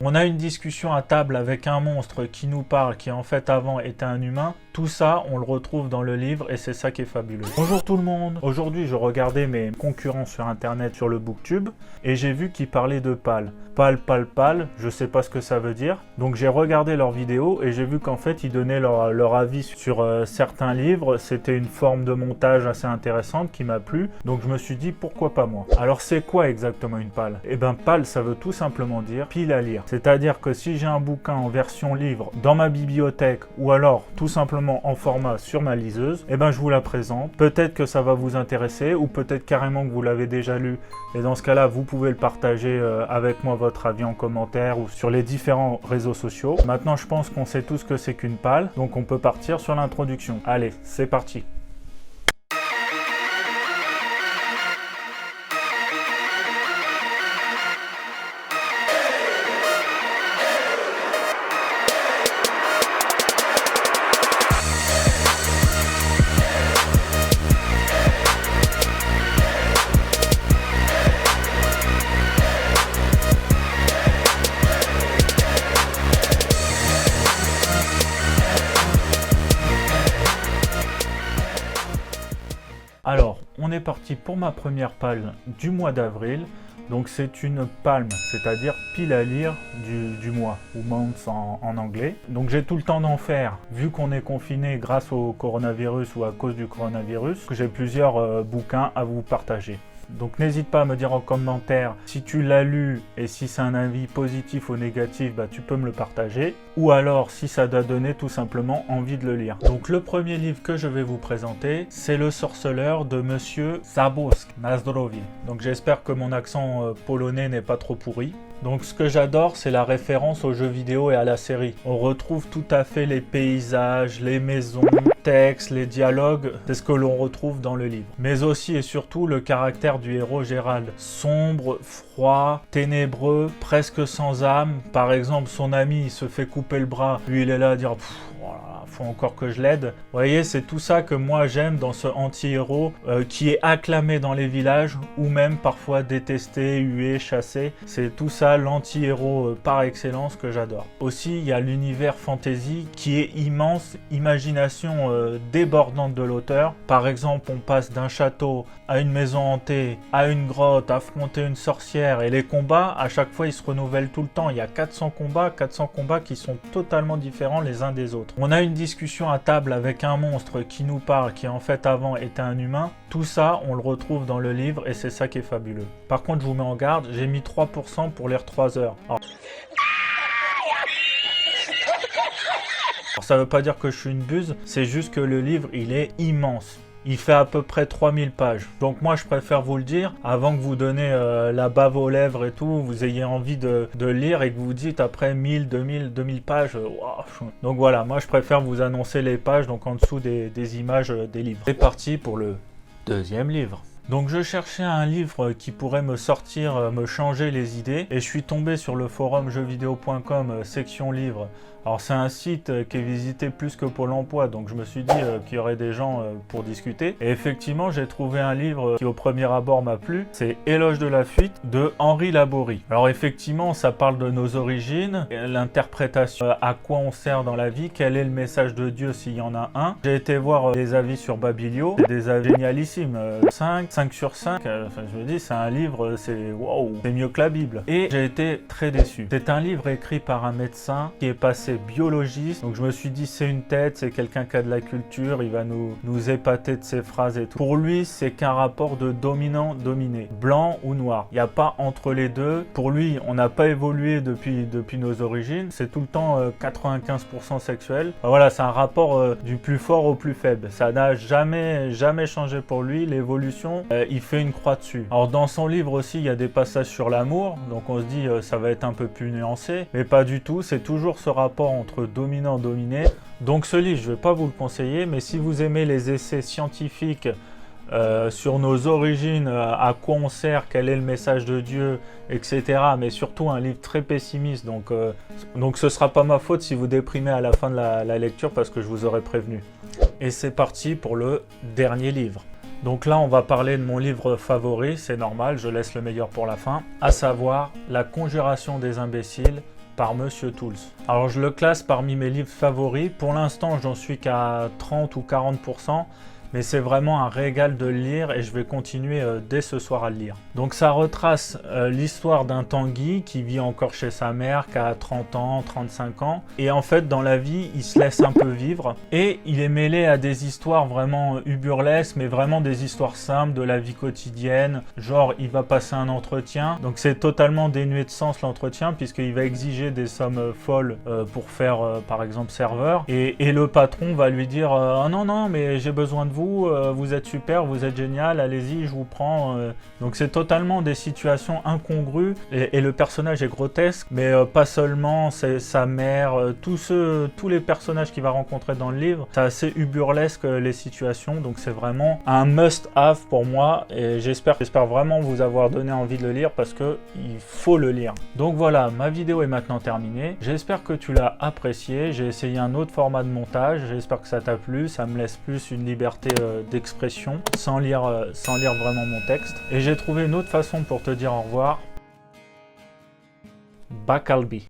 On a une discussion à table avec un monstre qui nous parle, qui en fait avant était un humain. Tout ça, on le retrouve dans le livre et c'est ça qui est fabuleux. Bonjour tout le monde. Aujourd'hui, je regardais mes concurrents sur internet sur le Booktube et j'ai vu qu'ils parlaient de pal. Pal, je sais pas ce que ça veut dire. Donc j'ai regardé leurs vidéos et j'ai vu qu'en fait, ils donnaient leur avis sur certains livres. C'était une forme de montage assez intéressante qui m'a plu. Donc je me suis dit, pourquoi pas moi? Alors c'est quoi exactement une pal? Eh ben pal, ça veut tout simplement dire pile à lire. C'est-à-dire que si j'ai un bouquin en version livre dans ma bibliothèque ou alors tout simplement en format sur ma liseuse, eh ben je vous la présente. Peut-être que ça va vous intéresser ou peut-être carrément que vous l'avez déjà lu. Et dans ce cas-là, vous pouvez le partager avec moi votre avis en commentaire ou sur les différents réseaux sociaux. Maintenant, je pense qu'on sait tous ce que c'est qu'une pal, donc on peut partir sur l'introduction. Allez, c'est parti. Alors, on est parti pour ma première pal du mois d'avril. Donc c'est une palme, c'est-à-dire pile à lire du mois, ou month en anglais. Donc j'ai tout le temps d'en faire, vu qu'on est confiné grâce au coronavirus ou à cause du coronavirus, que j'ai plusieurs bouquins à vous partager. Donc n'hésite pas à me dire en commentaire si tu l'as lu et si c'est un avis positif ou négatif, bah, tu peux me le partager. Ou alors si ça t'a donné tout simplement envie de le lire. Donc le premier livre que je vais vous présenter, c'est Le Sorceleur de Monsieur Zabłocki na zdrowie. Donc j'espère que mon accent polonais n'est pas trop pourri. Donc ce que j'adore, c'est la référence aux jeux vidéo et à la série. On retrouve tout à fait les paysages, les maisons, les textes, les dialogues, c'est ce que l'on retrouve dans le livre. Mais aussi et surtout le caractère du héros Gérald. Sombre, froid, ténébreux, presque sans âme. Par exemple, son ami il se fait couper le bras, lui il est là à dire voilà, faut encore que je l'aide. Vous voyez, c'est tout ça que moi j'aime dans ce anti-héros qui est acclamé dans les villages ou même parfois détesté, hué, chassé. C'est tout ça l'anti-héros par excellence que j'adore. Aussi, il y a l'univers fantasy qui est immense, imagination débordante de l'auteur. Par exemple, on passe d'un château à une maison hantée, à une grotte, affronter une sorcière et les combats, à chaque fois, ils se renouvellent tout le temps. Il y a 400 combats qui sont totalement différents les uns des autres. On a une discussion à table avec un monstre qui nous parle, qui en fait avant était un humain. Tout ça, on le retrouve dans le livre et c'est ça qui est fabuleux. Par contre, je vous mets en garde, j'ai mis 3% pour lire 3 heures. Alors, ça veut pas dire que je suis une buse, c'est juste que le livre, il est immense. Il fait à peu près 3000 pages. Donc moi, je préfère vous le dire, avant que vous donnez la bave aux lèvres et tout, vous ayez envie de lire et que vous vous dites après 1000, 2000 pages, wow. Donc voilà, moi je préfère vous annoncer les pages, donc en dessous des images des livres. C'est parti pour le deuxième livre. Donc je cherchais un livre qui pourrait me sortir, me changer les idées et je suis tombé sur le forum jeuxvideo.com section livres. Alors c'est un site qui est visité plus que Pôle emploi, donc je me suis dit qu'il y aurait des gens pour discuter. Et effectivement, j'ai trouvé un livre qui au premier abord m'a plu, c'est Éloge de la fuite de Henri Laborie. Alors effectivement, ça parle de nos origines, l'interprétation, à quoi on sert dans la vie, quel est le message de Dieu s'il y en a un. J'ai été voir des avis sur Babilio, c'est des avis génialissimes, 5 sur 5, je me dis c'est un livre, c'est waouh, c'est mieux que la Bible. Et j'ai été très déçu. C'est un livre écrit par un médecin qui est passé biologiste, donc je me suis dit c'est une tête, c'est quelqu'un qui a de la culture, il va nous épater de ses phrases et tout. Pour lui, c'est qu'un rapport de dominant-dominé, blanc ou noir. Il n'y a pas entre les deux. Pour lui, on n'a pas évolué depuis nos origines, c'est tout le temps 95% sexuel. Enfin, voilà, c'est un rapport du plus fort au plus faible. Ça n'a jamais changé pour lui, l'évolution, il fait une croix dessus. Alors dans son livre aussi, il y a des passages sur l'amour, donc on se dit ça va être un peu plus nuancé, mais pas du tout, c'est toujours ce rapport entre dominant-dominé. Donc ce livre, je ne vais pas vous le conseiller, mais si vous aimez les essais scientifiques sur nos origines, à quoi on sert, quel est le message de Dieu, etc. Mais surtout un livre très pessimiste, donc ce ne sera pas ma faute si vous déprimez à la fin de la lecture parce que je vous aurais prévenu. Et c'est parti pour le dernier livre. Donc là, on va parler de mon livre favori, c'est normal, je laisse le meilleur pour la fin, à savoir La Conjuration des imbéciles par Monsieur Tools. Alors je le classe parmi mes livres favoris. Pour l'instant, j'en suis qu'à 30 ou 40%. Mais c'est vraiment un régal de le lire et je vais continuer dès ce soir à le lire. Donc ça retrace l'histoire d'un Tanguy qui vit encore chez sa mère, qui a 30 ans, 35 ans. Et en fait, dans la vie, il se laisse un peu vivre. Et il est mêlé à des histoires vraiment burlesques, mais vraiment des histoires simples de la vie quotidienne. Genre, il va passer un entretien. Donc c'est totalement dénué de sens l'entretien, puisqu'il va exiger des sommes folles pour faire, par exemple, serveur. Et le patron va lui dire « Ah non, non, mais j'ai besoin de vous. Vous êtes super, vous êtes génial, allez-y, je vous prends. » Donc c'est totalement des situations incongrues et le personnage est grotesque, mais pas seulement, c'est sa mère, tous les personnages qu'il va rencontrer dans le livre, c'est assez burlesque les situations, donc c'est vraiment un must-have pour moi et j'espère vraiment vous avoir donné envie de le lire parce que il faut le lire. Donc voilà, ma vidéo est maintenant terminée, j'espère que tu l'as apprécié, j'ai essayé un autre format de montage, j'espère que ça t'a plu, ça me laisse plus une liberté d'expression sans lire vraiment mon texte. Et j'ai trouvé une autre façon pour te dire au revoir. Bakalbi.